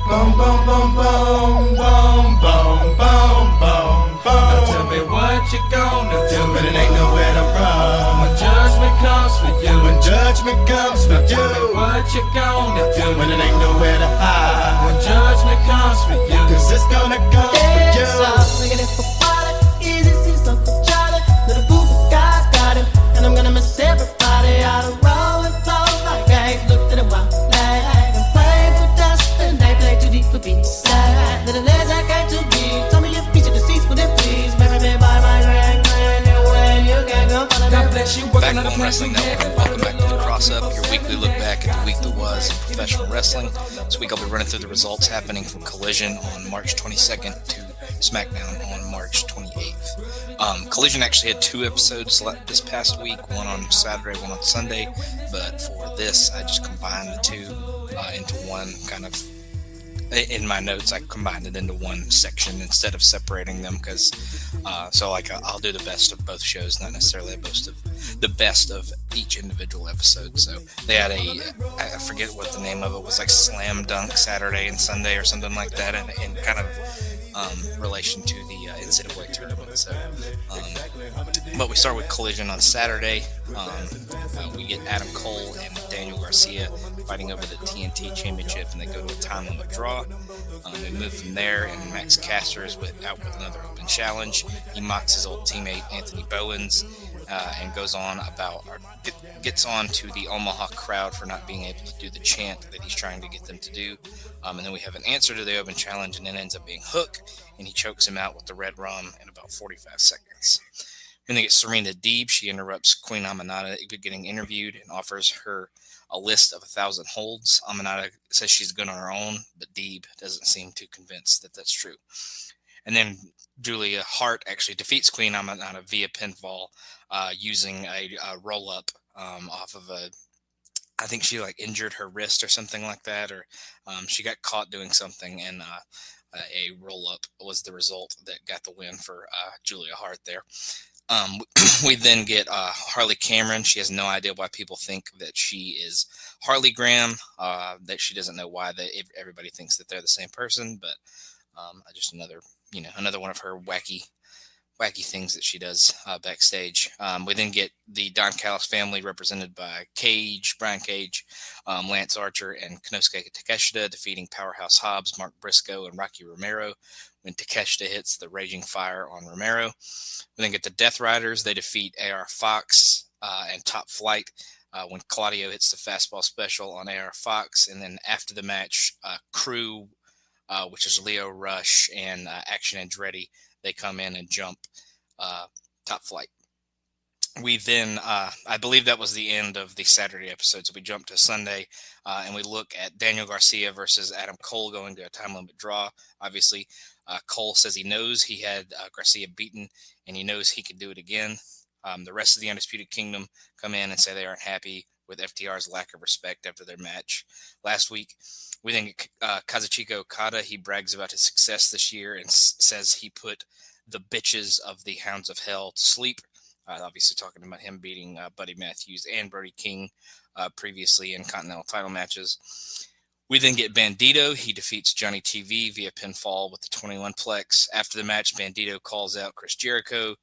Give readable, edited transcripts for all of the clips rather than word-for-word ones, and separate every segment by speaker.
Speaker 1: Boom, boom, boom, boom, boom, boom, boom, boom, boom. Now tell me what you gonna do, but it ain't nowhere to run. When judgment comes for you, when judgment comes for you, tell me what you gonna do, when it ain't nowhere to hide. When judgment comes for you, 'cause it's gonna come for you.
Speaker 2: Making it for water, easy, see something Charlie. Little boo guy's got him, and I'm gonna miss everybody out of row and flow like I ain't looked at a while. Like I'm praying for dust, and they play too deep for beats. Little legs I can't too deep. Tell me your feature deceased, would it please? Marry me by my grand, when you can go follow
Speaker 1: God bless you.
Speaker 3: Back on Wrestling Network, welcome back to the CrosUp, your weekly look back at the week that was in professional wrestling. This week I'll be running through the results happening from Collision on March 22nd to SmackDown on March 28th. Collision actually had 2 episodes this past week, one on Saturday, one on Sunday, but for this I just combined the two into one kind of. In my notes, I combined it into one section instead of separating them because, I'll do the best of both shows, not necessarily the best of each individual episode. So they had I forget what the name of it was, like Slam Dunk Saturday and Sunday or something like that, in kind of relation to the NCAA tournament. So, but we start with Collision on Saturday. We get Adam Cole and Daniel Garcia fighting over the TNT Championship, and they go to a time limit draw. We move from there, and Max Caster is out with another open challenge. He mocks his old teammate Anthony Bowens and gets on to the Omaha crowd for not being able to do the chant that he's trying to get them to do. And then we have an answer to the open challenge, and it ends up being Hook, and he chokes him out with the red rum in about 45 seconds. Then they get Serena Deeb. She interrupts Queen Amanada getting interviewed and offers her a list of 1,000 holds. Amanada says she's good on her own, but Deeb doesn't seem too convinced that that's true. And then Julia Hart actually defeats Queen Amanada via pinfall using a roll-up off of I think she injured her wrist or something like that, or she got caught doing something, and a roll-up was the result that got the win for Julia Hart there. We then get Harley Cameron. She has no idea why people think that she is Harley Graham, that she doesn't know why everybody thinks that they're the same person, but just another one of her wacky things that she does backstage. We then get the Don Callis family represented by Brian Cage, Lance Archer, and Konosuke Takeshita defeating Powerhouse Hobbs, Mark Briscoe, and Rocky Romero when Takeshita hits the Raging Fire on Romero. We then get the Death Riders. They defeat AR Fox and Top Flight when Claudio hits the fastball special on AR Fox. And then after the match, Crew, which is Leo Rush and Action Andretti, they come in and jump Top Flight. We then, I believe that was the end of the Saturday episode, so we jump to Sunday, and we look at Daniel Garcia versus Adam Cole going to a time limit draw. Obviously, Cole says he knows he had Garcia beaten, and he knows he can do it again. The rest of the Undisputed Kingdom come in and say they aren't happy with FTR's lack of respect after their match last week. We then get Kazuchika Okada. He brags about his success this year and says he put the bitches of the Hounds of Hell to sleep. Obviously talking about him beating Buddy Matthews and Brody King previously in Continental title matches. We then get Bandito. He defeats Johnny TV via pinfall with the 21 plex. After the match, Bandito calls out Chris Jericho,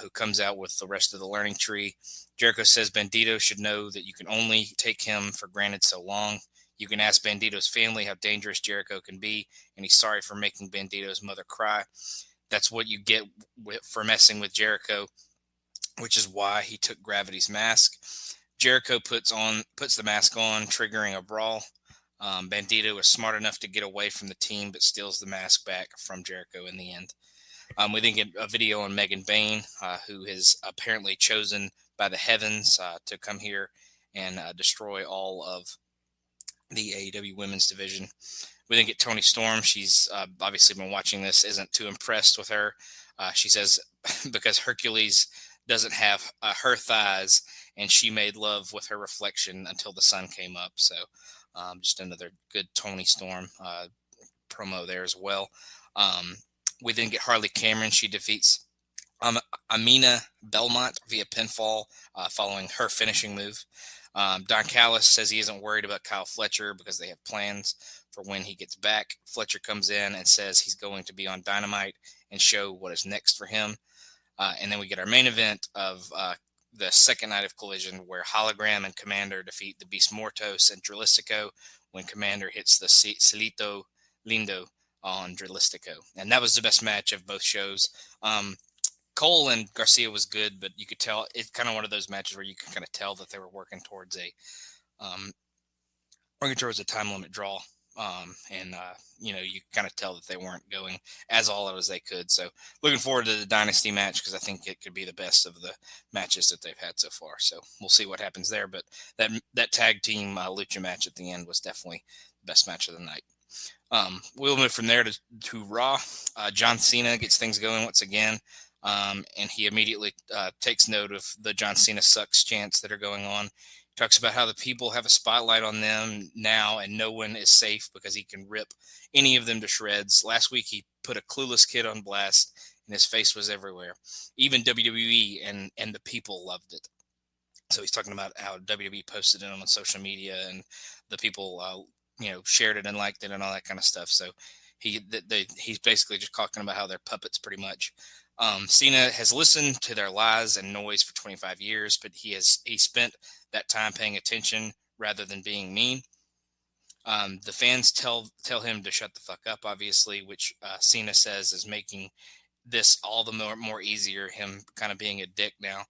Speaker 3: who comes out with the rest of the learning tree. Jericho says Bandito should know that you can only take him for granted so long. You can ask Bandito's family how dangerous Jericho can be, and he's sorry for making Bandito's mother cry. That's what you get for messing with Jericho, which is why he took Gravity's mask. Jericho puts the mask on, triggering a brawl. Bandito is smart enough to get away from the team, but steals the mask back from Jericho in the end. We then get a video on Megan Bayne, who is apparently chosen by the heavens to come here and destroy all of the AEW women's division. We then get Toni Storm. She's obviously been watching this, isn't too impressed with her. She says because Hercules doesn't have her thighs, and she made love with her reflection until the sun came up. So just another good Toni Storm promo there as well. We then get Harley Cameron. She defeats Um, Amina Belmont via pinfall following her finishing move. Don Callis says he isn't worried about Kyle Fletcher because they have plans for when he gets back. Fletcher comes in and says he's going to be on Dynamite and show what is next for him. And then we get our main event of the second night of Collision, where Hologram and Commander defeat the Beast Mortos and Drilistico when Commander hits the Celito Lindo on Drilistico. And that was the best match of both shows. Cole and Garcia was good, but you could tell it's kind of one of those matches where you can kind of tell that they were working towards a time limit draw. You kind of tell that they weren't going as all out as they could. So looking forward to the Dynasty match because I think it could be the best of the matches that they've had so far. So we'll see what happens there. But that tag team lucha match at the end was definitely the best match of the night. We'll move from there to Raw. John Cena gets things going once again. And he immediately takes note of the John Cena sucks chants that are going on. Talks about how the people have a spotlight on them now and no one is safe because he can rip any of them to shreds. Last week, he put a clueless kid on blast and his face was everywhere. Even WWE and the people loved it. So he's talking about how WWE posted it on social media and the people, shared it and liked it and all that kind of stuff. So he's basically just talking about how they're puppets pretty much. Cena has listened to their lies and noise for 25 years, but he spent that time paying attention rather than being mean. The fans tell him to shut the fuck up, obviously, which Cena says is making this all the more easier, him kind of being a dick now.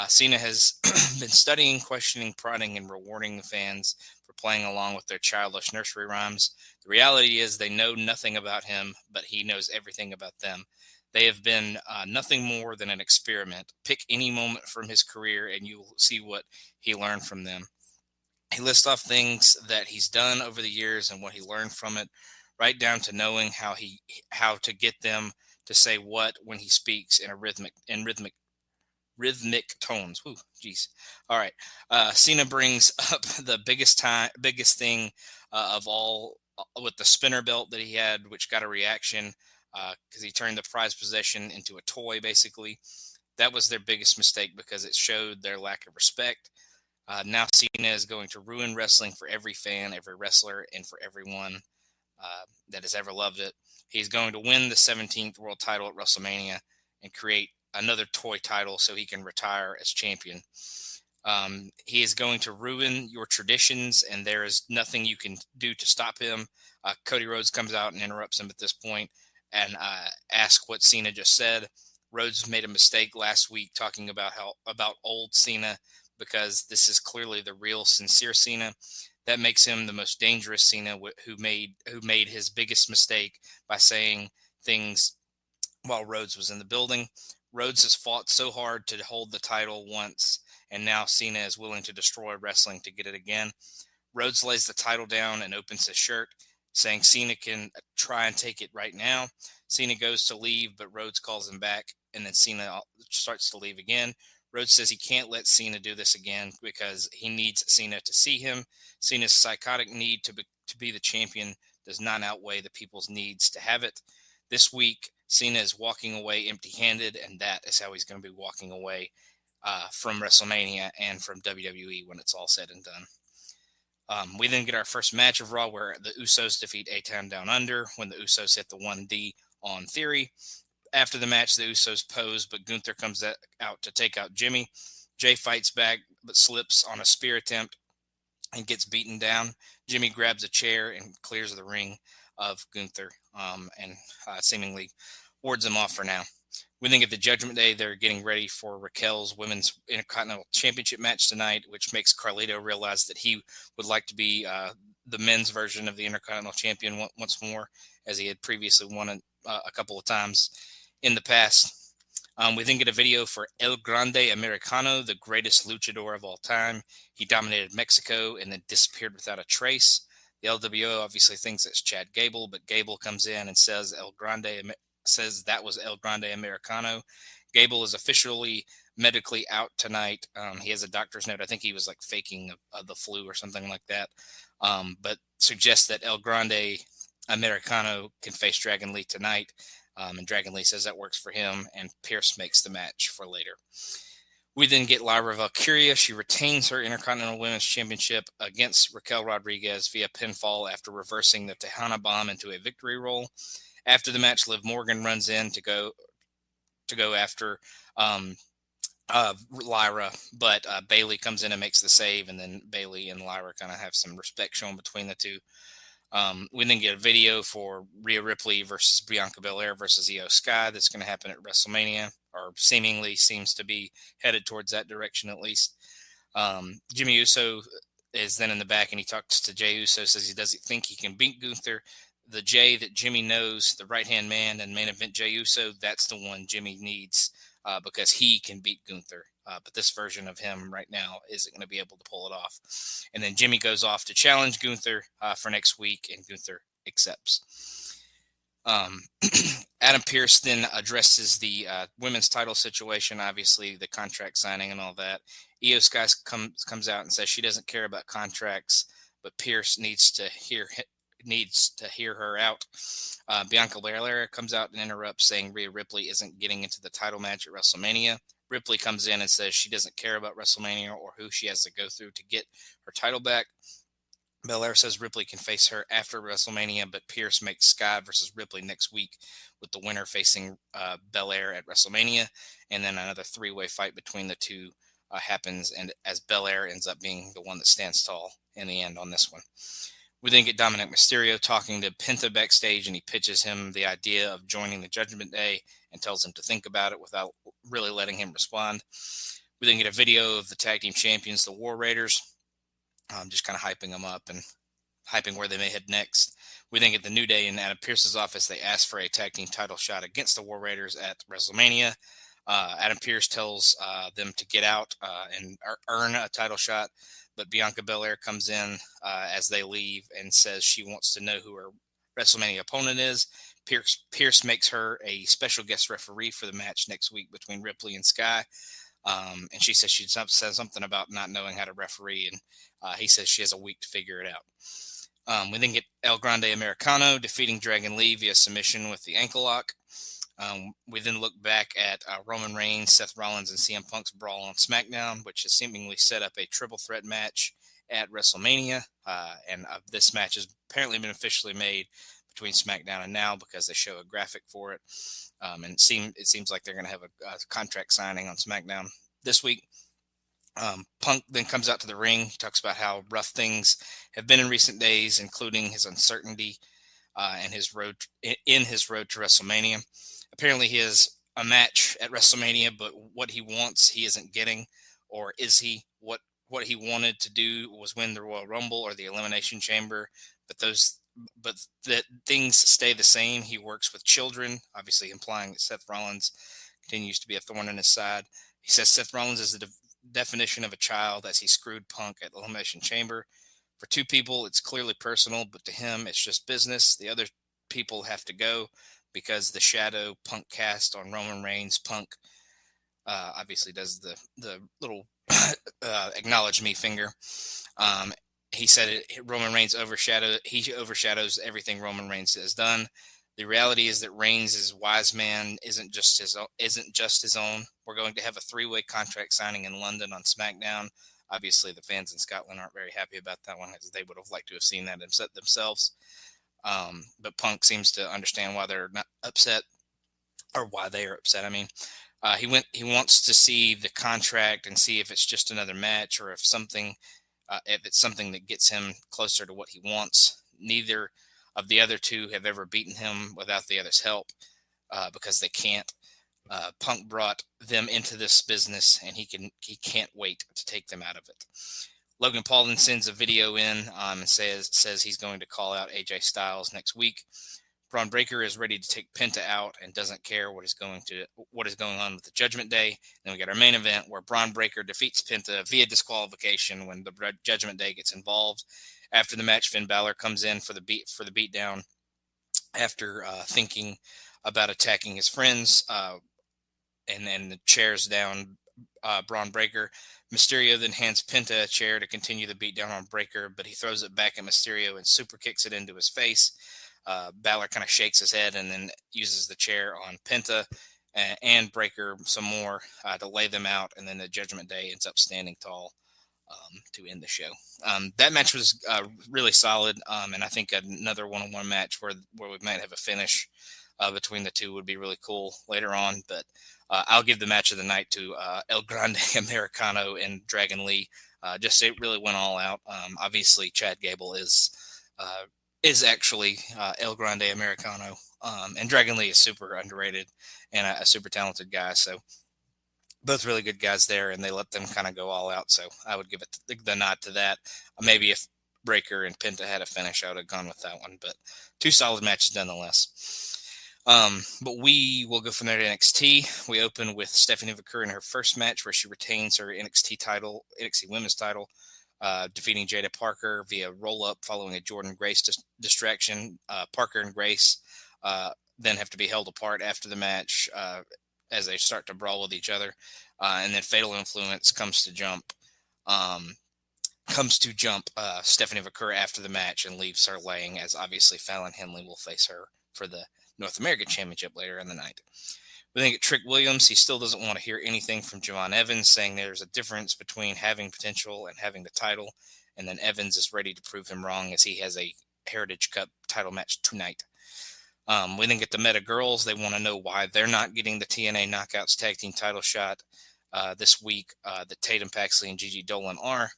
Speaker 3: Cena has been studying, questioning, prodding, and rewarding the fans for playing along with their childish nursery rhymes. The reality is they know nothing about him, but he knows everything about them. They have been nothing more than an experiment. Pick any moment from his career and you'll see what he learned from them. He lists off things that he's done over the years and what he learned from it, right down to knowing how to get them to say what when he speaks in rhythmic tones. Woo, jeez. All right. Cena brings up the biggest thing of all with the spinner belt that he had, which got a reaction because he turned the prized possession into a toy, basically. That was their biggest mistake because it showed their lack of respect. Now Cena is going to ruin wrestling for every fan, every wrestler, and for everyone that has ever loved it. He's going to win the 17th world title at WrestleMania and create another toy title so he can retire as champion. He is going to ruin your traditions, and there is nothing you can do to stop him. Cody Rhodes comes out and interrupts him at this point and asks what Cena just said. Rhodes made a mistake last week talking about old Cena because this is clearly the real, sincere Cena. That makes him the most dangerous Cena who made his biggest mistake by saying things while Rhodes was in the building. Rhodes has fought so hard to hold the title once, and now Cena is willing to destroy wrestling to get it again. Rhodes lays the title down and opens his shirt, saying Cena can try and take it right now. Cena goes to leave, but Rhodes calls him back, and then Cena starts to leave again. Rhodes says he can't let Cena do this again because he needs Cena to see him. Cena's psychotic need to be the champion does not outweigh the people's needs to have it. This week, Cena is walking away empty-handed, and that is how he's going to be walking away from WrestleMania and from WWE when it's all said and done. We then get our first match of Raw where the Usos defeat A-Town Down Under when the Usos hit the 1D on Theory. After the match, the Usos pose, but Gunther comes out to take out Jimmy. Jay fights back, but slips on a spear attempt and gets beaten down. Jimmy grabs a chair and clears the ring of Gunther and seemingly wards him off for now. We then get the Judgment Day. They're getting ready for Raquel's Women's Intercontinental Championship match tonight, which makes Carlito realize that he would like to be the men's version of the Intercontinental Champion once more, as he had previously won it a couple of times in the past. We then get a video for El Grande Americano, the greatest luchador of all time. He dominated Mexico and then disappeared without a trace. The LWO obviously thinks it's Chad Gable, but Gable comes in and says that was El Grande Americano. Gable is officially medically out tonight. He has a doctor's note. I think he was like faking the flu or something like that. But suggests that El Grande Americano can face Dragon Lee tonight. And Dragon Lee says that works for him, and Pierce makes the match for later. We then get Lyra Valkyria. She retains her Intercontinental Women's Championship against Raquel Rodriguez via pinfall after reversing the Tejana Bomb into a victory roll. After the match, Liv Morgan runs in to go after Lyra, but Bayley comes in and makes the save, and then Bayley and Lyra kind of have some respect shown between the two. We then get a video for Rhea Ripley versus Bianca Belair versus Io Sky that's going to happen at WrestleMania, or seemingly seems to be headed towards that direction at least. Jimmy Uso is then in the back, and he talks to Jey Uso, says he doesn't think he can beat Gunther. The Jey that Jimmy knows, the right-hand man and main event Jey Uso, that's the one Jimmy needs because he can beat Gunther. But this version of him right now isn't going to be able to pull it off. And then Jimmy goes off to challenge Gunther for next week, and Gunther accepts. Adam Pearce then addresses the women's title situation, obviously the contract signing and all that. Io Sky comes out and says she doesn't care about contracts, but Pearce needs to hear her out. Bianca Belair comes out and interrupts, saying Rhea Ripley isn't getting into the title match at WrestleMania. Ripley comes in and says she doesn't care about WrestleMania or who she has to go through to get her title back. Belair says Ripley can face her after WrestleMania, but Pearce makes Sky versus Ripley next week, with the winner facing Belair at WrestleMania, and then another three-way fight between the two happens, and as Belair ends up being the one that stands tall in the end on this one. We then get Dominic Mysterio talking to Penta backstage, and he pitches him the idea of joining the Judgment Day and tells him to think about it without really letting him respond. We then get a video of the tag team champions, the War Raiders, just kind of hyping them up and hyping where they may head next. We then get the New Day in Adam Pearce's office. They ask for a tag team title shot against the War Raiders at WrestleMania. Adam Pearce tells them to get out and earn a title shot, but Bianca Belair comes in as they leave and says she wants to know who her WrestleMania opponent is. Pearce makes her a special guest referee for the match next week between Ripley and Sky. And she says she said something about not knowing how to referee, and he says she has a week to figure it out. We then get El Grande Americano defeating Dragon Lee via submission with the ankle lock. We then look back at Roman Reigns, Seth Rollins, and CM Punk's brawl on SmackDown, which has seemingly set up a triple threat match at WrestleMania. And this match has apparently been officially made between SmackDown and Now because they show a graphic for it. And it seems like they're going to have a contract signing on SmackDown this week. Punk then comes out to the ring. He talks about how rough things have been in recent days, including his uncertainty and his road to WrestleMania. Apparently, he has a match at WrestleMania, but what he wants, he isn't getting. Or is he? What he wanted to do was win the Royal Rumble or the Elimination Chamber, but the things stay the same. He works with children, obviously implying that Seth Rollins continues to be a thorn in his side. He says Seth Rollins is the definition of a child as he screwed Punk at the Elimination Chamber. For two people, it's clearly personal, but to him, it's just business. The other people have to go because the shadow Punk cast on Roman Reigns. Punk obviously does the little acknowledge me finger. He said Roman Reigns overshadows everything Roman Reigns has done. The reality is that Reigns' wise man isn't just his own. We're going to have a three-way contract signing in London on SmackDown. Obviously, the fans in Scotland aren't very happy about that one, as they would have liked to have seen that themselves. But Punk seems to understand why they're not upset, or why they are upset. I mean, he wants to see the contract and see if it's just another match or if it's something that gets him closer to what he wants. Neither of the other two have ever beaten him without the other's help because they can't. Punk brought them into this business, and he can't wait to take them out of it. Logan Paul then sends a video in and says he's going to call out AJ Styles next week. Braun Breaker is ready to take Penta out and doesn't care what is going on with the Judgment Day. Then we got our main event where Braun Breaker defeats Penta via disqualification when the Judgment Day gets involved. After the match, Finn Balor comes in for the beatdown after thinking about attacking his friends, and then the chairs down Braun Breaker. Mysterio then hands Penta a chair to continue the beatdown on Breaker, but he throws it back at Mysterio and super kicks it into his face. Balor kind of shakes his head and then uses the chair on Penta and Breaker some more to lay them out, and then the Judgment Day ends up standing tall to end the show. That match was really solid, and I think another one-on-one match where we might have a finish between the two would be really cool later on, but I'll give the match of the night to El Grande Americano and Dragon Lee. Just it really went all out. Obviously, Chad Gable is actually El Grande Americano, and Dragon Lee is super underrated and a super talented guy. So both really good guys there, and they let them kind of go all out. So I would give it the nod to that. Maybe if Breaker and Penta had a finish, I would have gone with that one. But two solid matches nonetheless. But we will go from there to NXT. We open with Stephanie McCurry in her first match where she retains her NXT Women's title, defeating Jada Parker via roll-up following a Jordan Grace distraction. Parker and Grace then have to be held apart after the match as they start to brawl with each other. And then Fatal Influence comes to jump Stephanie McCurry after the match and leaves her laying, as obviously Fallon Henley will face her for the North American Championship later in the night. We think at Trick Williams, he still doesn't want to hear anything from Javon Evans, saying there's a difference between having potential and having the title. And then Evans is ready to prove him wrong as he has a Heritage Cup title match tonight. We then get the Meta Girls. They want to know why they're not getting the TNA Knockouts Tag Team title shot this week that Tatum Paxley and Gigi Dolan are.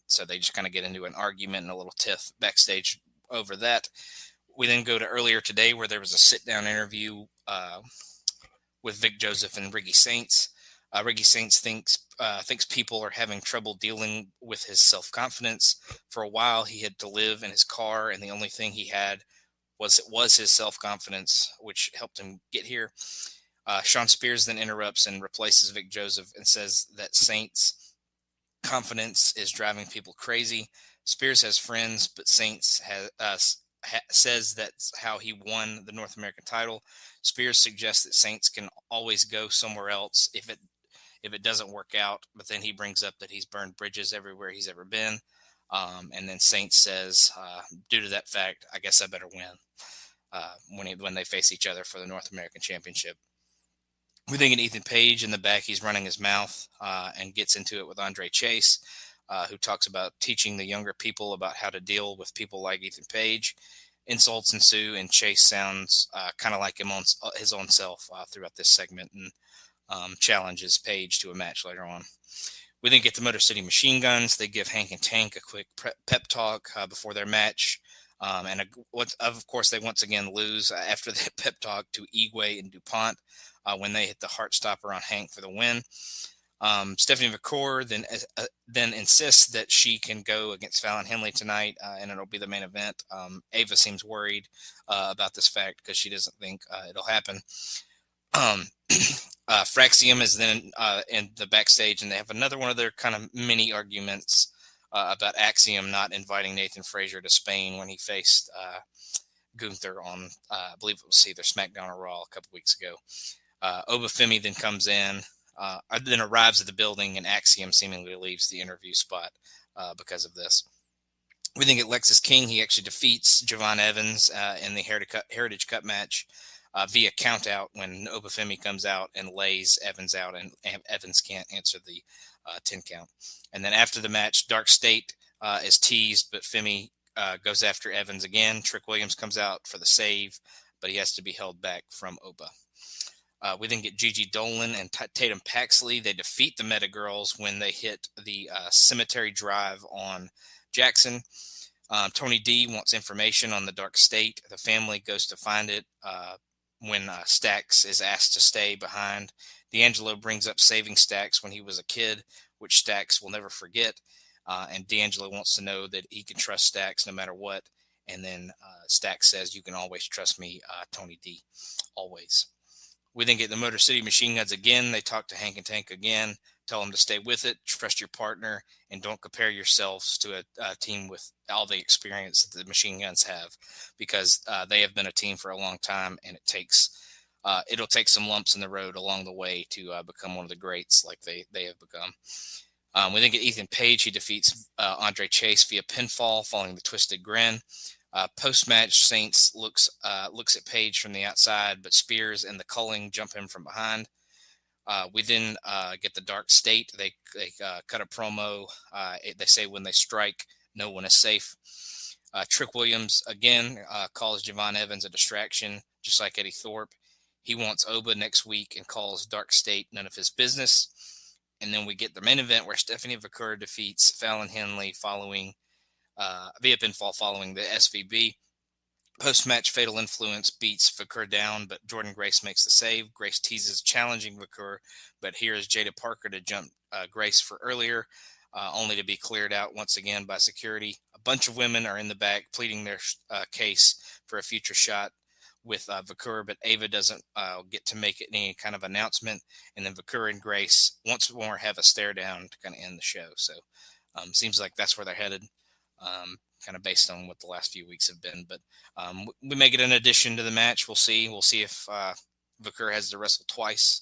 Speaker 3: So they just kind of get into an argument and a little tiff backstage over that. We then go to earlier today where there was a sit-down interview with Vic Joseph and Ricky Saints. Ricky Saints thinks people are having trouble dealing with his self-confidence. For a while, he had to live in his car, and the only thing he had was his self-confidence, which helped him get here. Sean Spears then interrupts and replaces Vic Joseph and says that Saints' confidence is driving people crazy. Spears has friends, but Saints says that's how he won the North American title. Spears suggests that Saints can always go somewhere else if it doesn't work out, but then he brings up that he's burned bridges everywhere he's ever been. And then Saints says, due to that fact, I guess I better win when they face each other for the North American Championship. We think in Ethan Page in the back, he's running his mouth and gets into it with Andre Chase, who talks about teaching the younger people about how to deal with people like Ethan Page. Insults ensue, and Chase sounds kind of like his own self throughout this segment and challenges Page to a match later on. We then get the Motor City Machine Guns. They give Hank and Tank a quick pep talk before their match. Of course, they once again lose after the pep talk to Igwe and DuPont when they hit the Heartstopper on Hank for the win. Stephanie McCoy then insists that she can go against Fallon Henley tonight, and it'll be the main event. Ava seems worried about this fact because she doesn't think it'll happen. Fraxium is then in the backstage, and they have another one of their kind of mini arguments about Axiom not inviting Nathan Frazier to Spain when he faced Gunther on, I believe it was either SmackDown or Raw a couple weeks ago. Obafemi then comes in, then arrives at the building, and Axiom seemingly leaves the interview spot because of this. We think at Lexus King, he actually defeats Javon Evans in the Heritage Cup match via countout when Obafemi comes out and lays Evans out, and Evans can't answer the 10 count. And then after the match, Dark State is teased, but Femi goes after Evans again. Trick Williams comes out for the save, but he has to be held back from Oba. We then get Gigi Dolan and Tatum Paxley. They defeat the Meta Girls when they hit the Cemetery Drive on Jackson. Tony D wants information on the Dark State. The family goes to find it when Stax is asked to stay behind. D'Angelo brings up saving Stax when he was a kid, which Stax will never forget. And D'Angelo wants to know that he can trust Stax no matter what. And then Stax says, "You can always trust me, Tony D, always." We then get the Motor City Machine Guns again. They talk to Hank and Tank again, tell them to stay with it, trust your partner, and don't compare yourselves to a team with all the experience that the Machine Guns have, because they have been a team for a long time, and it takes it'll take some lumps in the road along the way to become one of the greats like they have become. We then get Ethan Page. He defeats Andre Chase via pinfall following the Twisted Grin. Post-match, Saints looks at Page from the outside, but Spears and the Culling jump him from behind. We then get the Dark State. They cut a promo. They say when they strike, no one is safe. Trick Williams again calls Javon Evans a distraction, just like Eddie Thorpe. He wants Oba next week and calls Dark State none of his business. And then we get the main event where Stephanie Vaquer defeats Fallon Henley following via pinfall following the SVB. Post-match, Fatal Influence beats Vaquer down, but Jordan Grace makes the save. Grace teases challenging Vaquer, but here is Jada Parker to jump Grace for earlier, only to be cleared out once again by security. A bunch of women are in the back pleading their case for a future shot with Vaquer, but Ava doesn't get to make any kind of announcement, and then Vaquer and Grace once more have a stare down to kind of end the show. So seems like that's where they're headed. Kind of based on what the last few weeks have been. But we may get an addition to the match. We'll see. We'll see if Vaquer has to wrestle twice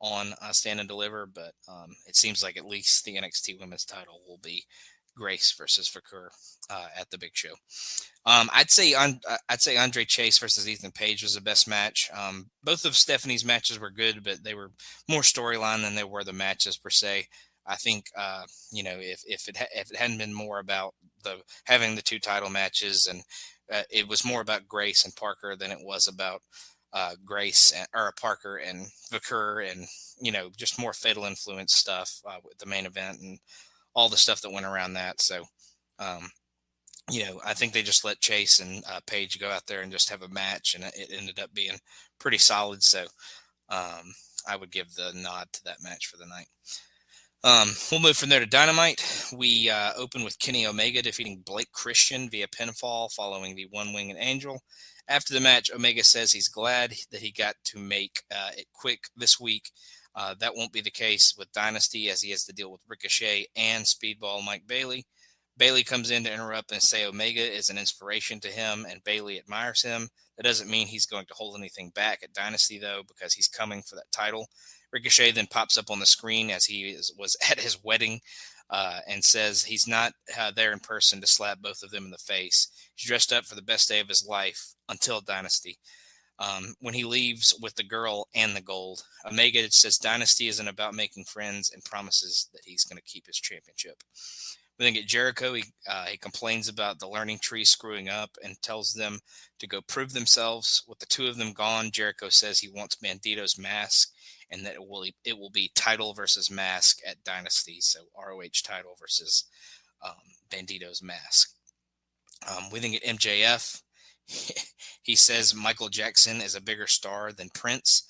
Speaker 3: on Stand and Deliver. But it seems like at least the NXT Women's title will be Grace versus Vaquer at the big show. I'd say Andre Chase versus Ethan Page was the best match. Both of Stephanie's matches were good, but they were more storyline than they were the matches per se. I think if it hadn't been more about having the two title matches, and it was more about Grace and Parker than it was about Parker and Vaquer, and just more Fatal Influence stuff with the main event and all the stuff that went around that. So I think they just let Chase and Page go out there and just have a match, and it ended up being pretty solid. So I would give the nod to that match for the night. We'll move from there to Dynamite. We open with Kenny Omega defeating Blake Christian via pinfall following the One Winged Angel. After the match, Omega says he's glad that he got to make it quick this week. That won't be the case with Dynasty, as he has to deal with Ricochet and Speedball Mike Bailey. Bailey comes in to interrupt and say Omega is an inspiration to him and Bailey admires him. That doesn't mean he's going to hold anything back at Dynasty, though, because he's coming for that title. Ricochet then pops up on the screen as he was at his wedding and says he's not there in person to slap both of them in the face. He's dressed up for the best day of his life until Dynasty. When he leaves with the girl and the gold, Omega says Dynasty isn't about making friends and promises that he's going to keep his championship. We then get Jericho. He complains about the learning tree screwing up and tells them to go prove themselves. With the two of them gone, Jericho says he wants Bandito's mask and that it will be title versus mask at Dynasty. So ROH title versus Bandito's mask. We then get MJF. He says Michael Jackson is a bigger star than Prince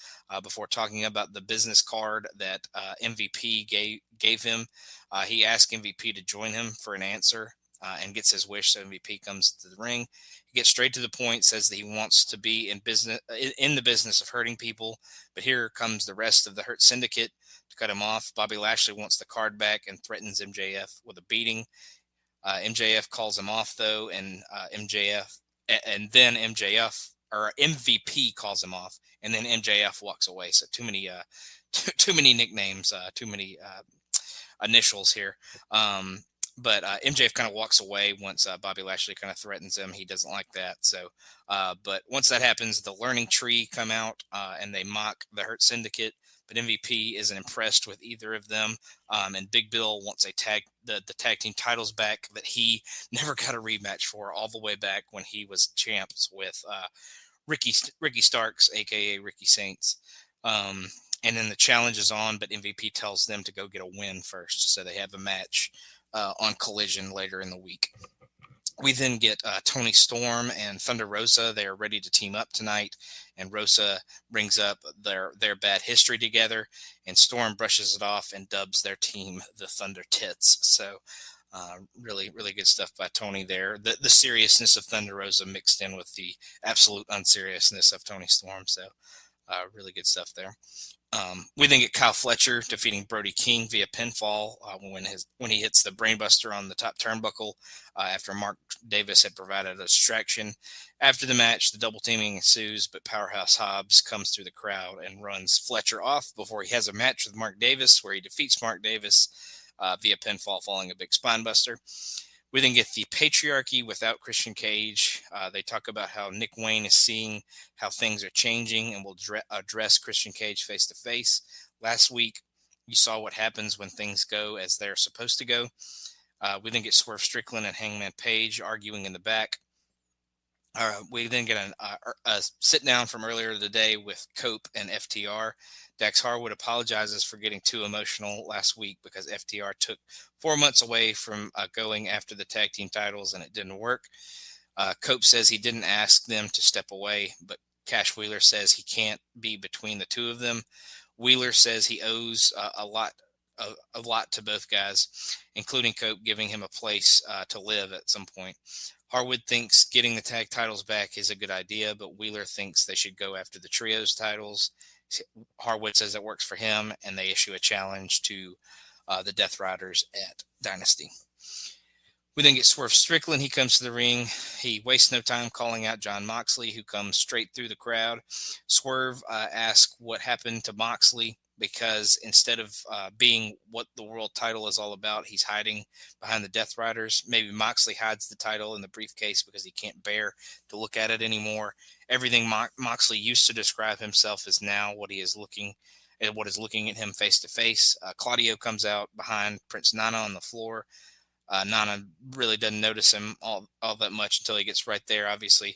Speaker 3: before talking about the business card that MVP gave him. He asked MVP to join him for an answer and gets his wish, so MVP comes to the ring. He gets straight to the point, says that he wants to be in the business of hurting people, but here comes the rest of the Hurt Syndicate to cut him off. Bobby Lashley wants the card back and threatens MJF with a beating. MJF calls him off, though, and then MVP calls him off, and then MJF walks away. So too many nicknames, too many initials here. But MJF kind of walks away once Bobby Lashley kind of threatens him. He doesn't like that. So, but once that happens, the Learning Tree come out and they mock the Hurt Syndicate. But MVP isn't impressed with either of them. And Big Bill wants the tag team titles back that he never got a rematch for all the way back when he was champs with Ricky Starks, a.k.a. Ricky Saints. And then the challenge is on, but MVP tells them to go get a win first. So they have a match on Collision later in the week. We then get Toni Storm and Thunder Rosa. They are ready to team up tonight, and Rosa brings up their bad history together, and Storm brushes it off and dubs their team the Thunder Tits. So really, really good stuff by Toni there. The seriousness of Thunder Rosa mixed in with the absolute unseriousness of Toni Storm. So really good stuff there. We then get Kyle Fletcher defeating Brody King via pinfall when he hits the brainbuster on the top turnbuckle after Mark Davis had provided a distraction. After the match, the double teaming ensues, but Powerhouse Hobbs comes through the crowd and runs Fletcher off before he has a match with Mark Davis, where he defeats Mark Davis via pinfall following a big spinebuster. We then get the patriarchy without Christian Cage. They talk about how Nick Wayne is seeing how things are changing and will address Christian Cage face to face. Last week, you saw what happens when things go as they're supposed to go. We then get Swerve Strickland and Hangman Page arguing in the back. We then get a sit down from earlier today with Cope and FTR. Dax Harwood apologizes for getting too emotional last week because FTR took 4 months away from going after the tag team titles and it didn't work. Cope says he didn't ask them to step away, but Cash Wheeler says he can't be between the two of them. Wheeler says he owes a lot to both guys, including Cope giving him a place to live at some point. Harwood thinks getting the tag titles back is a good idea, but Wheeler thinks they should go after the trios titles. Harwood says it works for him, and they issue a challenge to the Death Riders at Dynasty. We then get Swerve Strickland. He comes to the ring. He wastes no time calling out John Moxley, who comes straight through the crowd. Swerve asks what happened to Moxley, because instead of being what the world title is all about, he's hiding behind the Death Riders. Maybe Moxley hides the title in the briefcase because he can't bear to look at it anymore. Everything Moxley used to describe himself is now what is looking at him face to face. Claudio comes out behind Prince Nana on the floor. Nana really doesn't notice him all that much until he gets right there, obviously.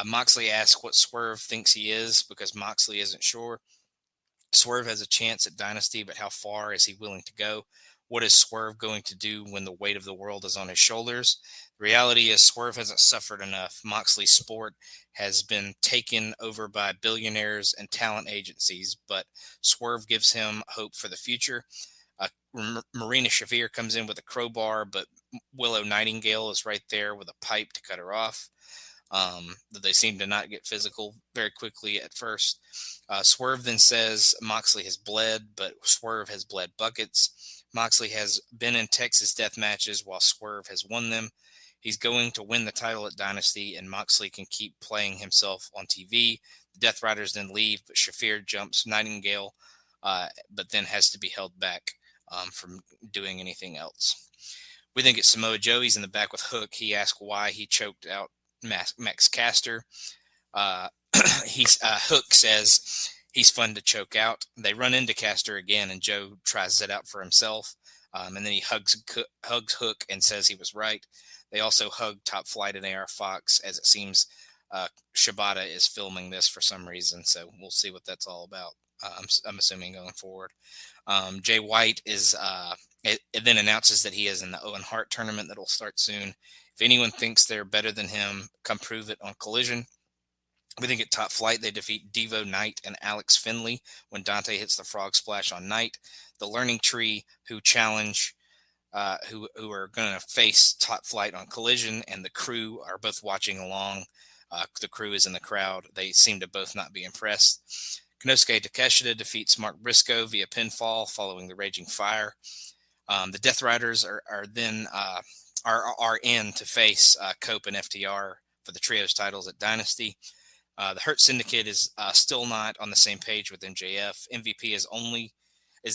Speaker 3: Moxley asks what Swerve thinks he is, because Moxley isn't sure. Swerve has a chance at Dynasty, but how far is he willing to go? What is Swerve going to do when the weight of the world is on his shoulders? The reality is Swerve hasn't suffered enough. Moxley's sport has been taken over by billionaires and talent agencies, but Swerve gives him hope for the future. Marina Shafir comes in with a crowbar, but Willow Nightingale is right there with a pipe to cut her off. They seem to not get physical very quickly at first. Swerve then says Moxley has bled, but Swerve has bled buckets. Moxley has been in Texas death matches while Swerve has won them. He's going to win the title at Dynasty, and Moxley can keep playing himself on TV. The Death Riders then leave, but Shafir jumps Nightingale, but then has to be held back from doing anything else. We then get Samoa Joe. He's in the back with Hook. He asks why he choked out Max Caster. Hook says he's fun to choke out. They run into Caster again, and Joe tries it out for himself. And then he hugs Hook and says he was right. They also hug Top Flight and AR Fox, as it seems Shibata is filming this for some reason. So we'll see what that's all about. I'm assuming going forward. Jay White it then announces that he is in the Owen Hart tournament that will start soon. If anyone thinks they're better than him, come prove it on Collision. We think at Top Flight, they defeat Devo Knight and Alex Finley when Dante hits the frog splash on Knight. The Learning Tree, who challenge, who are going to face Top Flight on Collision, and the Crew are both watching along. The Crew is in the crowd. They seem to both not be impressed. Konosuke Takeshita defeats Mark Briscoe via pinfall following the Raging Fire. The Death Riders are in to face Cope and FTR for the Trios titles at Dynasty. The Hurt Syndicate is still not on the same page with MJF. MVP is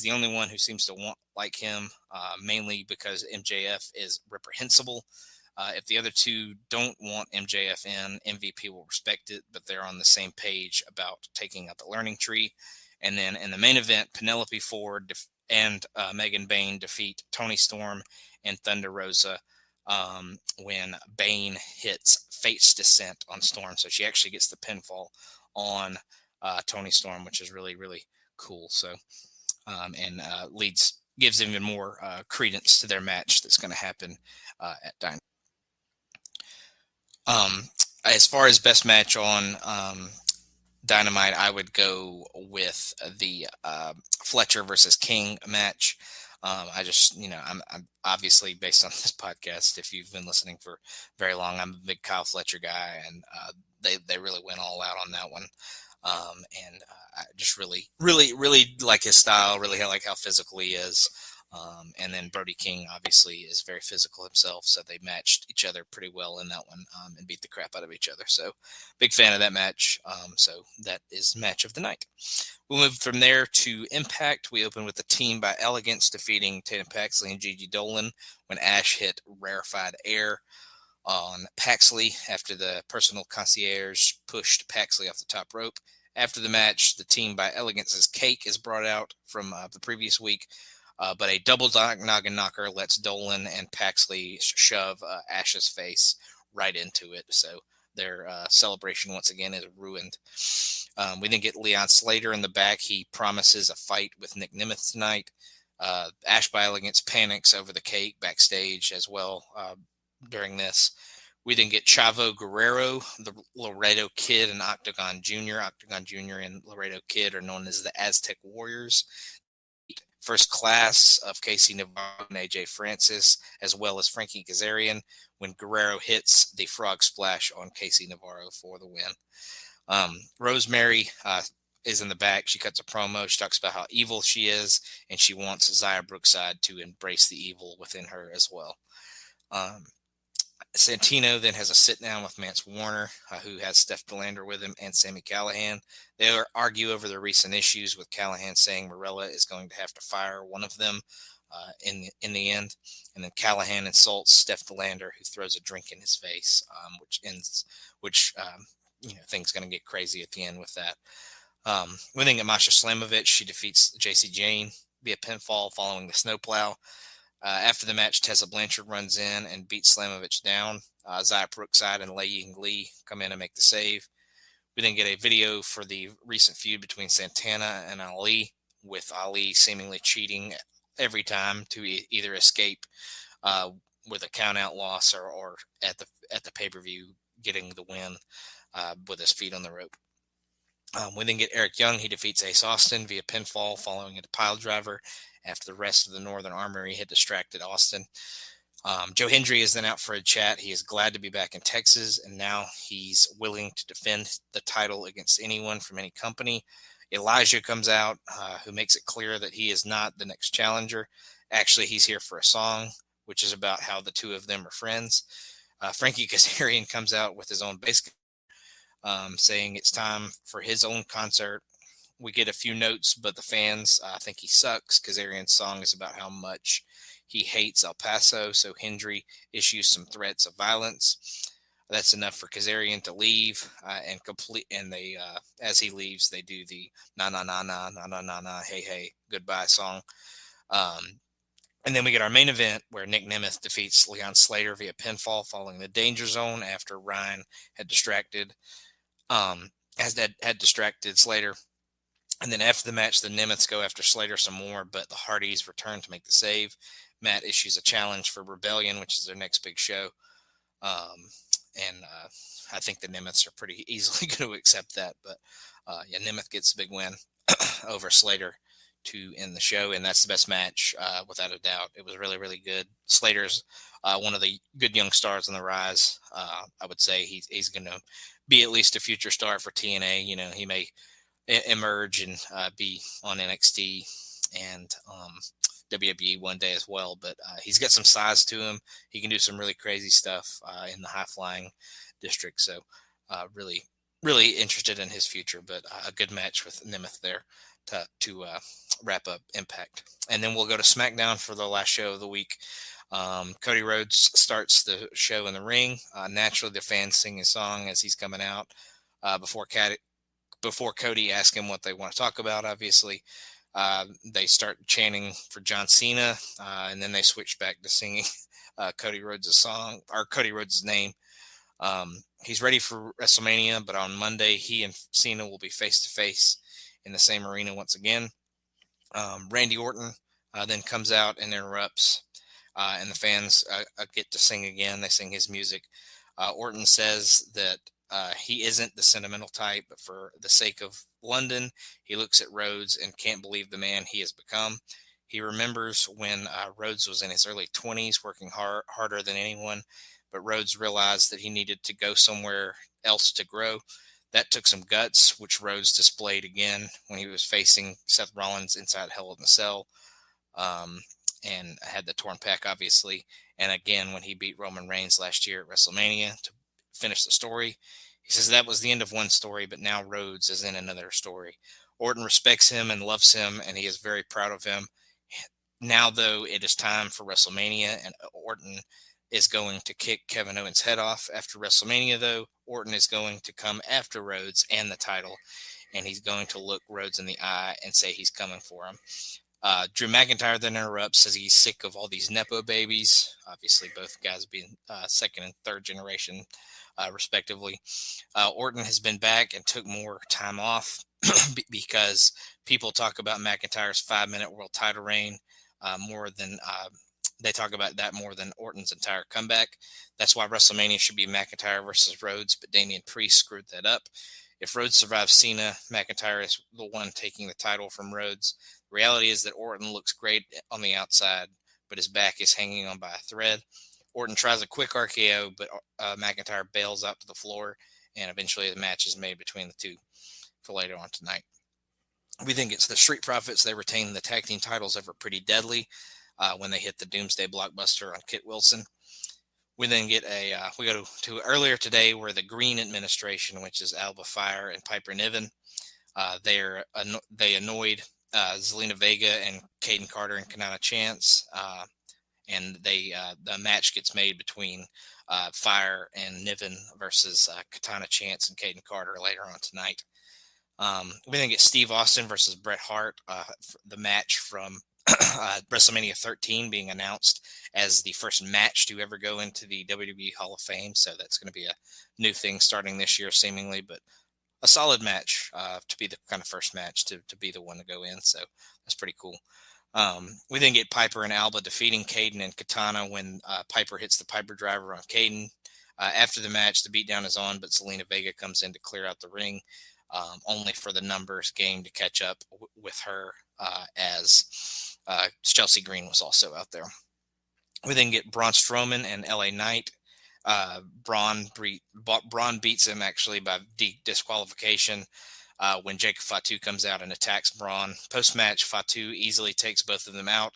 Speaker 3: the only one who seems to like him, mainly because MJF is reprehensible. If the other two don't want MJF in, MVP will respect it, but they're on the same page about taking out the Learning Tree. And then in the main event, Penelope Ford and Megan Bayne defeat Toni Storm and Thunder Rosa when Bayne hits Fate's Descent on Storm. So she actually gets the pinfall on Toni Storm, which is really, really cool. So, gives even more credence to their match that's going to happen at Dynamite. As far as best match on Dynamite, I would go with the Fletcher versus King match. I'm obviously, based on this podcast, if you've been listening for very long, I'm a big Kyle Fletcher guy, and they really went all out on that one. And I just really like his style, really like how physical he is. And then Brody King obviously is very physical himself, so they matched each other pretty well in that one, and beat the crap out of each other. So big fan of that match. So that is match of the night. We'll move from there to Impact. We open with the Team by Elegance defeating Tatum Paxley and Gigi Dolan when Ash hit rarefied air on Paxley after the personal concierge pushed Paxley off the top rope. After the match, the Team by Elegance's cake is brought out from the previous week, but a double noggin knocker lets Dolan and Paxley shove Ash's face right into it. So their celebration once again is ruined. We then get Leon Slater in the back. He promises a fight with Nick Nemeth tonight. Ash by Elegance panics over the cake backstage as well during this. We then get Chavo Guerrero, the Laredo Kid, and Octagon Jr. Octagon Jr. and Laredo Kid are known as the Aztec Warriors. First Class of Casey Navarro and AJ Francis, as well as Frankie Kazarian, when Guerrero hits the frog splash on Casey Navarro for the win. Rosemary is in the back. She cuts a promo. She talks about how evil she is, and she wants Xia Brookside to embrace the evil within her as well. Santino then has a sit-down with Mance Warner, who has Steph Delander with him, and Sami Callihan. They argue over the recent issues, with Callihan saying Morella is going to have to fire one of them in the end. And then Callihan insults Steph Delander, who throws a drink in his face, things going to get crazy at the end with that. We then get Masha Slamovich. She defeats JC Jane via pinfall following the snowplow. After the match, Tessa Blanchard runs in and beats Slamovich down. Xia Brookside and Lei Ying Lee come in and make the save. We then get a video for the recent feud between Santana and Ali, with Ali seemingly cheating every time to either escape with a count-out loss or at the pay-per-view getting the win with his feet on the rope. We then get Eric Young. He defeats Ace Austin via pinfall following a pile driver after the rest of the Northern Armory had distracted Austin. Joe Hendry is then out for a chat. He is glad to be back in Texas, and now he's willing to defend the title against anyone from any company. Elijah comes out, who makes it clear that he is not the next challenger. Actually, he's here for a song, which is about how the two of them are friends. Frankie Kazarian comes out with his own bass saying it's time for his own concert. We get a few notes, but the fans think he sucks. Kazarian's song is about how much he hates El Paso, so Hendry issues some threats of violence. That's enough for Kazarian to leave and they as he leaves, they do the na na na na na na na na hey hey goodbye song. And then we get our main event where Nick Nemeth defeats Leon Slater via pinfall following the Danger Zone after Ryan had distracted Slater. And then after the match, the Nemeths go after Slater some more, but the Hardys return to make the save. Matt issues a challenge for Rebellion, which is their next big show. I think the Nemeths are pretty easily going to accept that. But Nemeth gets a big win over Slater to end the show, and that's the best match without a doubt. It was really, really good. Slater's one of the good young stars on the rise. I would say he's going to be at least a future star for TNA. You know, he may emerge and be on NXT and WWE one day as well, but he's got some size to him. He can do some really crazy stuff in the high flying district. So really, really interested in his future, but a good match with Nemeth there to wrap up Impact. And then we'll go to SmackDown for the last show of the week. Cody Rhodes starts the show in the ring. Naturally, the fans sing his song as he's coming out before Cody asks him what they want to talk about. Obviously, they start chanting for John Cena, and then they switch back to singing Cody Rhodes' song, or Cody Rhodes' name. He's ready for WrestleMania, but on Monday, he and Cena will be face-to-face in the same arena once again. Randy Orton then comes out and interrupts, and the fans get to sing again. They sing his music. Orton says that he isn't the sentimental type, but for the sake of London, he looks at Rhodes and can't believe the man he has become. He remembers when Rhodes was in his early 20s, working harder than anyone, but Rhodes realized that he needed to go somewhere else to grow. That took some guts, which Rhodes displayed again when he was facing Seth Rollins inside Hell in a Cell, and had the torn pec, obviously. And again, when he beat Roman Reigns last year at WrestleMania to finish the story. He says that was the end of one story, but now Rhodes is in another story. Orton respects him and loves him, and he is very proud of him. Now, though, it is time for WrestleMania, and Orton is going to kick Kevin Owens' head off. After WrestleMania, though, Orton is going to come after Rhodes and the title, and he's going to look Rhodes in the eye and say he's coming for him. Drew McIntyre then interrupts, says he's sick of all these Nepo babies. Obviously, both guys being second and third generation, respectively. Orton has been back and took more time off because people talk about McIntyre's 5-minute world title reign more than they talk about that more than Orton's entire comeback. That's why WrestleMania should be McIntyre versus Rhodes, but Damian Priest screwed that up. If Rhodes survives Cena, McIntyre is the one taking the title from Rhodes. The reality is that Orton looks great on the outside, but his back is hanging on by a thread. Orton tries a quick RKO, but McIntyre bails out to the floor, and eventually the match is made between the two for later on tonight. We think it's the Street Profits. They retain the tag team titles over Pretty Deadly when they hit the Doomsday Blockbuster on Kit Wilson. We then get we go to earlier today where the Green administration, which is Alba Fire and Piper Niven, they annoyed Zelina Vega and Caden Carter and Kanana Chance, and the match gets made between Fire and Niven versus Katana Chance and Caden Carter later on tonight. We then get Steve Austin versus Bret Hart, the match from WrestleMania 13 being announced as the first match to ever go into the WWE Hall of Fame. So that's going to be a new thing starting this year, seemingly, but a solid match to be the kind of first match to be the one to go in. So that's pretty cool. We then get Piper and Alba defeating Caden and Katana when Piper hits the Piper driver on Caden. After the match, the beatdown is on, but Zelina Vega comes in to clear out the ring. Only for the numbers game to catch up with her as Chelsea Green was also out there. We then get Braun Strowman and LA Knight. Braun beats him actually by disqualification when Jacob Fatu comes out and attacks Braun. Post-match, Fatu easily takes both of them out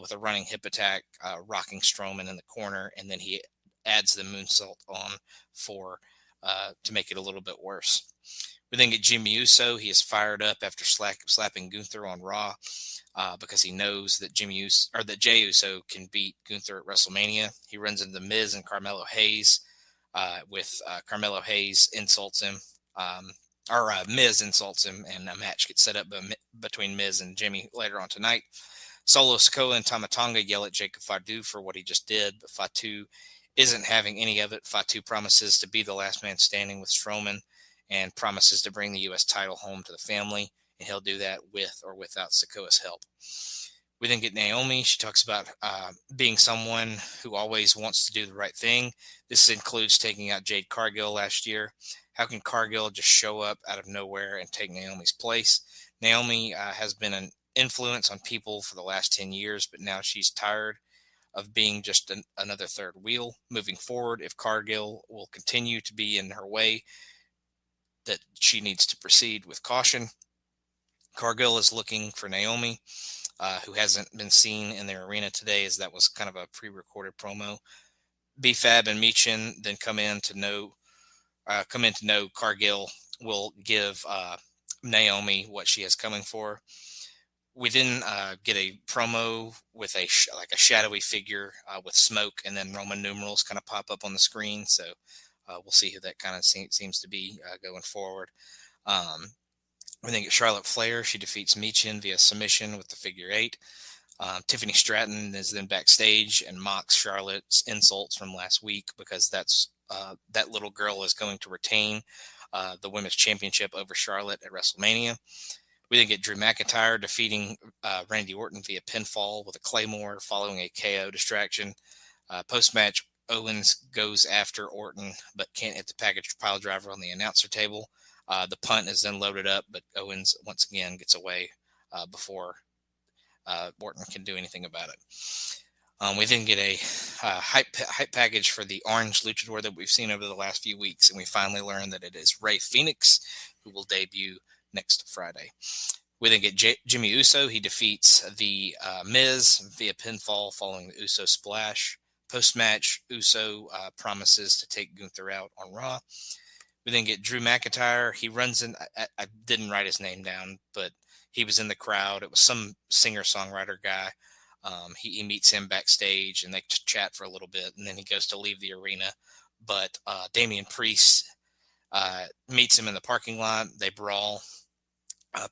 Speaker 3: with a running hip attack, rocking Strowman in the corner, and then he adds the moonsault on to make it a little bit worse. We then get Jimmy Uso. He is fired up after slapping Gunther on Raw because he knows that Jey Uso can beat Gunther at WrestleMania. He runs into The Miz and Carmelo Hayes with Carmelo Hayes insults him, Miz insults him, and a match gets set up between Miz and Jimmy later on tonight. Solo Sikoa and Tama Tonga yell at Jacob Fatu for what he just did, but Fatu isn't having any of it. Fatu promises to be the last man standing with Strowman and promises to bring the U.S. title home to the family, and he'll do that with or without Sikoa's help. We then get Naomi. She talks about being someone who always wants to do the right thing. This includes taking out Jade Cargill last year. How can Cargill just show up out of nowhere and take Naomi's place? Naomi has been an influence on people for the last 10 years, but now she's tired of being just another third wheel. Moving forward, if Cargill will continue to be in her way, that she needs to proceed with caution. Cargill is looking for Naomi, who hasn't been seen in their arena today, as that was kind of a pre-recorded promo. B-Fab and Michin then come in to know Cargill will give Naomi what she has coming for her. We then get a promo with a shadowy figure with smoke, and then Roman numerals kind of pop up on the screen. So we'll see who that kind of seems to be going forward. We then get Charlotte Flair. She defeats Michin via submission with the figure 8. Tiffany Stratton is then backstage and mocks Charlotte's insults from last week because that little girl is going to retain the women's championship over Charlotte at WrestleMania. We then get Drew McIntyre defeating Randy Orton via pinfall with a Claymore following a KO distraction. Post-match, Owens goes after Orton but can't hit the package pile driver on the announcer table. The punt is then loaded up, but Owens once again gets away before Orton can do anything about it. We then get a hype package for the orange luchador that we've seen over the last few weeks, and we finally learn that it is Rey Fenix, who will debut next Friday. We then get Jimmy Uso. He defeats the Miz via pinfall following the Uso splash. Post-match, Uso promises to take Gunther out on Raw. We then get Drew McIntyre. He runs in. I didn't write his name down, but he was in the crowd. It was some singer-songwriter guy. He meets him backstage, and they chat for a little bit, and then he goes to leave the arena. But Damian Priest meets him in the parking lot. They brawl.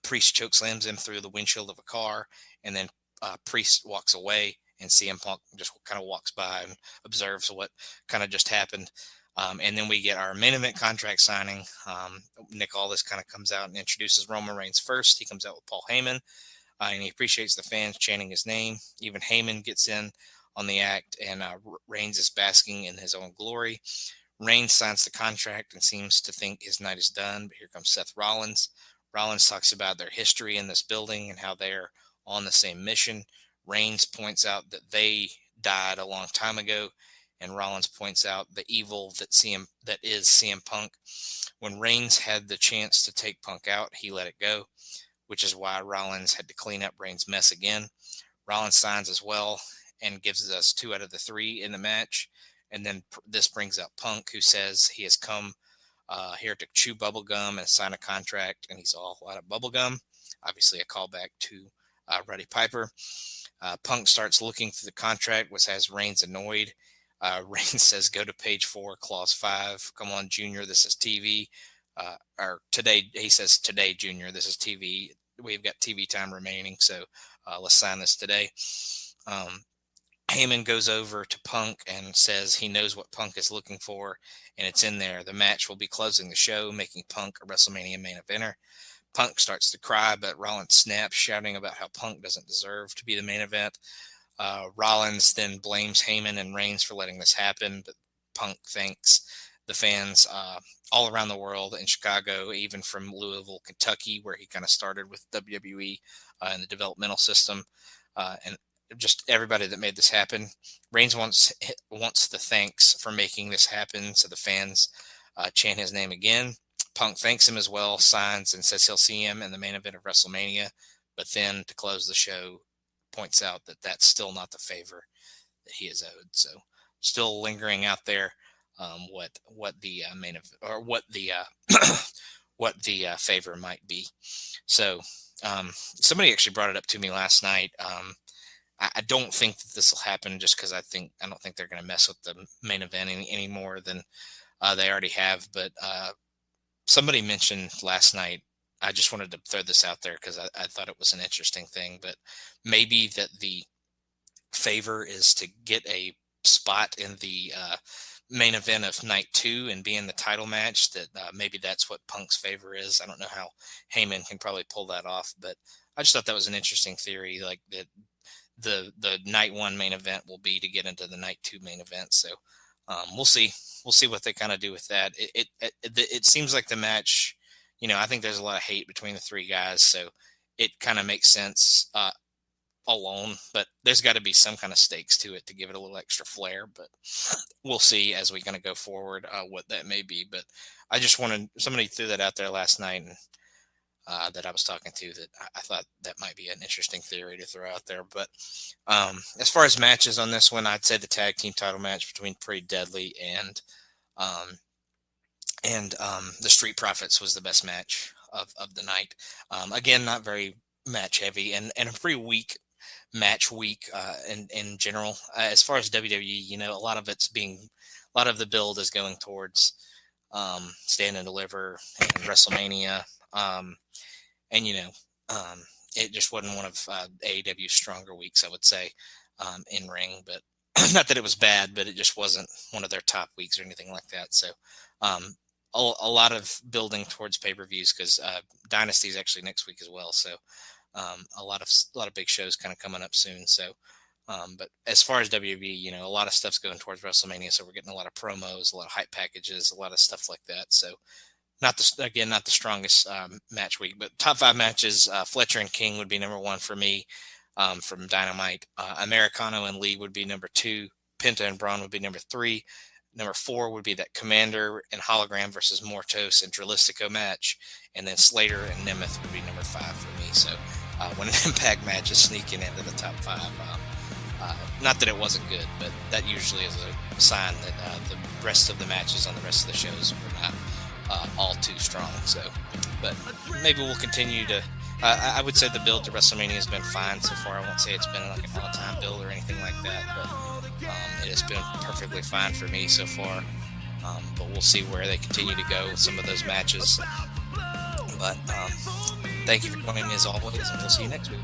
Speaker 3: Priest chokeslams him through the windshield of a car, and then Priest walks away, and CM Punk just kind of walks by and observes what kind of just happened. And then we get our main event contract signing. Nick Aldis kind of comes out and introduces Roman Reigns first. He comes out with Paul Heyman, and he appreciates the fans chanting his name. Even Heyman gets in on the act, and Reigns is basking in his own glory. Reigns signs the contract and seems to think his night is done, but here comes Seth Rollins. Rollins talks about their history in this building and how they're on the same mission. Reigns points out that they died a long time ago, and Rollins points out the evil that is CM Punk. When Reigns had the chance to take Punk out, he let it go, which is why Rollins had to clean up Reigns' mess again. Rollins signs as well and gives us 2 out of the 3 in the match. And then this brings up Punk, who says he has come here to chew bubblegum and sign a contract, and he's all out of bubblegum. Obviously a callback to Roddy Piper. Punk starts looking through the contract, which has Reigns annoyed. Reigns says, go to page 4, clause 5. Come on, Junior, this is TV. Or today, he says, today, Junior, this is TV. We've got TV time remaining, so let's sign this today. Heyman goes over to Punk and says he knows what Punk is looking for, and it's in there. The match will be closing the show, making Punk a WrestleMania main eventer. Punk starts to cry, but Rollins snaps, shouting about how Punk doesn't deserve to be the main event. Rollins then blames Heyman and Reigns for letting this happen, but Punk thanks the fans all around the world, in Chicago, even from Louisville, Kentucky, where he kind of started with WWE in the developmental system, and just everybody that made this happen. Reigns wants the thanks for making this happen, so the fans chant his name again. Punk thanks him as well, signs, and says he'll see him in the main event of WrestleMania, but then to close the show, points out that that's still not the favor that he is owed. So still lingering out there what the main event, or what the what the favor might be. So somebody actually brought it up to me last night. I don't think that this will happen, just because I don't think they're going to mess with the main event any more than they already have. But somebody mentioned last night, I just wanted to throw this out there because I thought it was an interesting thing, but maybe that the favor is to get a spot in the main event of night 2 and be in the title match, that maybe that's what Punk's favor is. I don't know how Heyman can probably pull that off, but I just thought that was an interesting theory, like that the night 1 main event will be to get into the night 2 main event. So we'll see what they kind of do with that. It seems like the match, I think there's a lot of hate between the 3 guys, so it kind of makes sense alone, but there's got to be some kind of stakes to it to give it a little extra flair. But we'll see as we kind of go forward what that may be. But I just somebody threw that out there last night, and that I was talking to, that I thought that might be an interesting theory to throw out there. But as far as matches on this one, I'd say the tag team title match between Pretty Deadly and the Street Profits was the best match of the night. Again, not very match heavy, and a pretty weak match week in general. As far as WWE, a lot of the build is going towards Stand and Deliver and WrestleMania. It just wasn't one of AEW's stronger weeks, I would say, in ring. But not that it was bad, but it just wasn't one of their top weeks or anything like that. So a lot of building towards pay-per-views, because Dynasty is actually next week as well. So a lot of big shows kind of coming up soon. So but as far as WWE, a lot of stuff's going towards WrestleMania. So we're getting a lot of promos, a lot of hype packages, a lot of stuff like that. So not the strongest match week, but top 5 matches, Fletcher and King would be number 1 for me. from Dynamite. Americano and Lee would be number 2. Penta and Braun would be number 3. Number 4 would be that Commander and Hologram versus Mortos and Dralistico match. And then Slater and Nemeth would be number 5 for me. So when an Impact match is sneaking into the top 5, not that it wasn't good, but that usually is a sign that the rest of the matches on the rest of the shows were not all too strong. So, but maybe we'll continue to. I would say the build to WrestleMania has been fine so far. I won't say it's been like an all-time build or anything like that, but it has been perfectly fine for me so far. But we'll see where they continue to go with some of those matches. But thank you for joining me as always, and we'll see you next week.